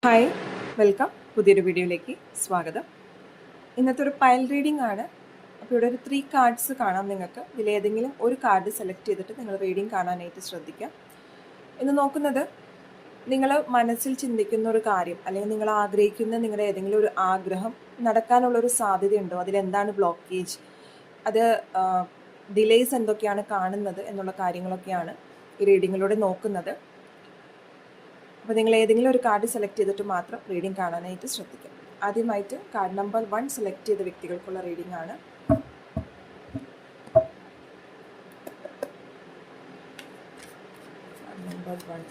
Hi, welcome. പുതിയൊരു വീഡിയോയിലേക്ക് സ്വാഗതം. ഇന്നത്തെ ഒരു പൈൽ റീഡിംഗ് ആണ്. അപ്പോൾ ഇവിടെ ഒരു 3 കാർഡ്സ് കാണാം നിങ്ങൾക്ക്. ഇതിലേതെങ്കിലും ഒരു കാർഡ് സെലക്ട് ചെയ്തിട്ട് നിങ്ങൾ റീഡിംഗ് കാണാനായിട്ട് ശ്രദ്ധിക്കാം. ഇന്ന് നോക്കുന്നത് നിങ്ങൾ മനസ്സിൽ ചിന്തിക്കുന്ന ഒരു കാര്യം അല്ലെങ്കിൽ നിങ്ങൾ ആഗ്രഹിക്കുന്ന നിങ്ങളുടെ ഏതെങ്കിലും ഒരു ആഗ്രഹം നടക്കാനുള്ളൊരു സാധ്യതയുണ്ടോ, അതിലെന്താണ് ബ്ലോക്കേജ്, അത് ഡിലേസ് എന്തൊക്കെയാണ് കാണുന്നത് എന്നുള്ള കാര്യങ്ങളൊക്കെയാണ് ഈ റീഡിങ്ങിലൂടെ നോക്കുന്നത്. അപ്പോൾ നിങ്ങൾ ഏതെങ്കിലും ഒരു കാർഡ് സെലക്ട് ചെയ്തിട്ട് മാത്രം റീഡിംഗ് കാണാനായിട്ട് ശ്രദ്ധിക്കുക. ആദ്യമായിട്ട് കാർഡ് നമ്പർ 1 സെലക്ട് ചെയ്ത വ്യക്തികൾക്കുള്ള റീഡിംഗ് ആണ്. നമ്പർ 1.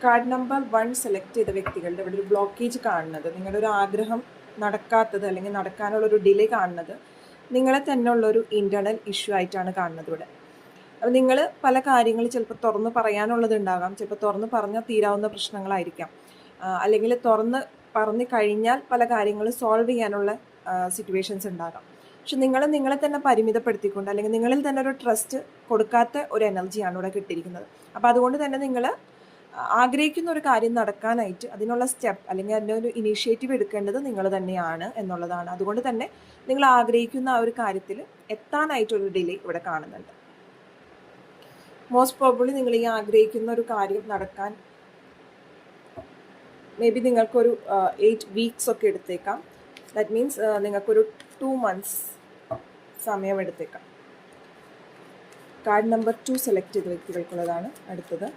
കാർഡ് നമ്പർ 1 സെലക്ട് ചെയ്ത വ്യക്തികളുടെ ഇവിടെ ഒരു ബ്ലോക്കേജ് കാണുന്നത്, നിങ്ങളുടെ ഒരു ആഗ്രഹം നടക്കാത്തത് അല്ലെങ്കിൽ നടക്കാനുള്ളൊരു ഡിലേ കാണുന്നത് നിങ്ങളെ തന്നെ ഉള്ളൊരു ഇൻറ്റേർണൽ ഇഷ്യൂ ആയിട്ടാണ് കാണുന്നത് ഇവിടെ. അപ്പോൾ നിങ്ങൾ പല കാര്യങ്ങൾ ചിലപ്പോൾ തുറന്ന് പറയാനുള്ളത് ഉണ്ടാകാം, ചിലപ്പോൾ തുറന്ന് പറഞ്ഞാൽ തീരാവുന്ന പ്രശ്നങ്ങളായിരിക്കാം, അല്ലെങ്കിൽ തുറന്ന് പറഞ്ഞു കഴിഞ്ഞാൽ പല കാര്യങ്ങൾ സോൾവ് ചെയ്യാനുള്ള സിറ്റുവേഷൻസ് ഉണ്ടാകാം. പക്ഷെ നിങ്ങളെ തന്നെ പരിമിതപ്പെടുത്തിക്കൊണ്ട് അല്ലെങ്കിൽ നിങ്ങളിൽ തന്നെ ഒരു ട്രസ്റ്റ് കൊടുക്കാത്ത ഒരു എനർജിയാണ് ഇവിടെ കിട്ടിയിരിക്കുന്നത്. അപ്പോൾ അതുകൊണ്ട് തന്നെ നിങ്ങൾ ആഗ്രഹിക്കുന്ന ഒരു കാര്യം നടക്കാനായിട്ട് അതിനുള്ള സ്റ്റെപ്പ് അല്ലെങ്കിൽ അതിൻ്റെ ഒരു ഇനീഷ്യേറ്റീവ് എടുക്കേണ്ടത് നിങ്ങൾ തന്നെയാണ് എന്നുള്ളതാണ്. അതുകൊണ്ട് തന്നെ നിങ്ങൾ ആഗ്രഹിക്കുന്ന ആ ഒരു കാര്യത്തിൽ എത്താനായിട്ടൊരു ഡിലേ ഇവിടെ കാണുന്നുണ്ട്. മോസ്റ്റ് പ്രോബബ്ലി നിങ്ങൾ ഈ ആഗ്രഹിക്കുന്ന ഒരു കാര്യം നടക്കാൻ മേ ബി നിങ്ങൾക്കൊരു 8 വീക്സ് ഒക്കെ എടുത്തേക്കാം. ദാറ്റ് മീൻസ് നിങ്ങൾക്കൊരു 2 months സമയം എടുത്തേക്കാം. കാർഡ് നമ്പർ 2 സെലക്ട് ചെയ്ത വ്യക്തികൾക്കുള്ളതാണ് അടുത്തത്.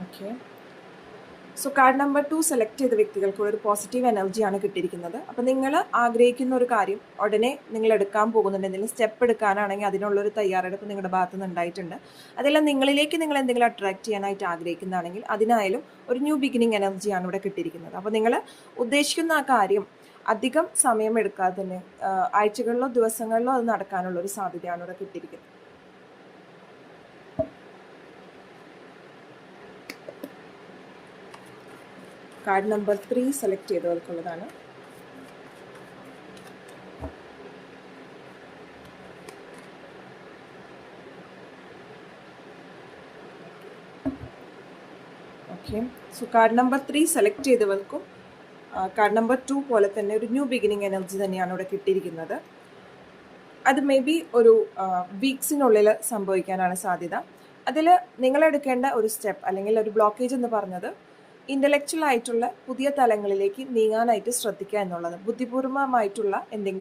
Okay, so card number 2 select ചെയ്ത വ്യക്തികൾക്ക് ഒരു പോസിറ്റീവ് എനർജിയാണ് കിട്ടിയിരിക്കുന്നത്. അപ്പോൾ നിങ്ങൾ ആഗ്രഹിക്കുന്ന ഒരു കാര്യം ഉടനെ നിങ്ങൾ എടുക്കാൻ പോകുന്നുണ്ട്, എന്തെങ്കിലും സ്റ്റെപ്പ് എടുക്കാനാണെങ്കിൽ അതിനുള്ളൊരു തയ്യാറെടുപ്പ് നിങ്ങളുടെ ഭാഗത്തു നിന്ന് ഉണ്ടായിട്ടുണ്ട്. അതെല്ലാം നിങ്ങളിലേക്ക് നിങ്ങൾ എന്തെങ്കിലും അട്രാക്ട് ചെയ്യാനായിട്ട് ആഗ്രഹിക്കുന്നതാണെങ്കിൽ അതിനായാലും ഒരു ന്യൂ ബിഗിനിങ് എനർജിയാണ് ഇവിടെ കിട്ടിയിരിക്കുന്നത്. അപ്പോൾ നിങ്ങൾ ഉദ്ദേശിക്കുന്ന ആ കാര്യം അധികം സമയം എടുക്കാതെ തന്നെ ആഴ്ചകളിലോ ദിവസങ്ങളിലോ അത് നടക്കാനുള്ള ഒരു സാധ്യതയാണ് ഇവിടെ കിട്ടിയിരിക്കുന്നത്. കാർഡ് നമ്പർ 3 സെലക്ട് ചെയ്തവർക്കുള്ളതാണ്. Okay, so card number 3 select ചെയ്തവർക്കും കാർഡ് നമ്പർ 2 പോലെ തന്നെ ഒരു ന്യൂ ബിഗിനിങ് എനർജി തന്നെയാണ് ഇവിടെ കിട്ടിയിരിക്കുന്നത്. അത് മേ ബി ഒരു വീക്സിനുള്ളിൽ സംഭവിക്കാനാണ് സാധ്യത. അതിൽ നിങ്ങളെടുക്കേണ്ട ഒരു സ്റ്റെപ്പ് അല്ലെങ്കിൽ ഒരു ബ്ലോക്കേജ് എന്ന് പറഞ്ഞത് ഇൻ്റലക്ച്വൽ ആയിട്ടുള്ള പുതിയ തലങ്ങളിലേക്ക് നീങ്ങാനായിട്ട് ശ്രദ്ധിക്കുക എന്നുള്ളത്. ബുദ്ധിപൂർവമായിട്ടുള്ള എന്തെങ്കിലും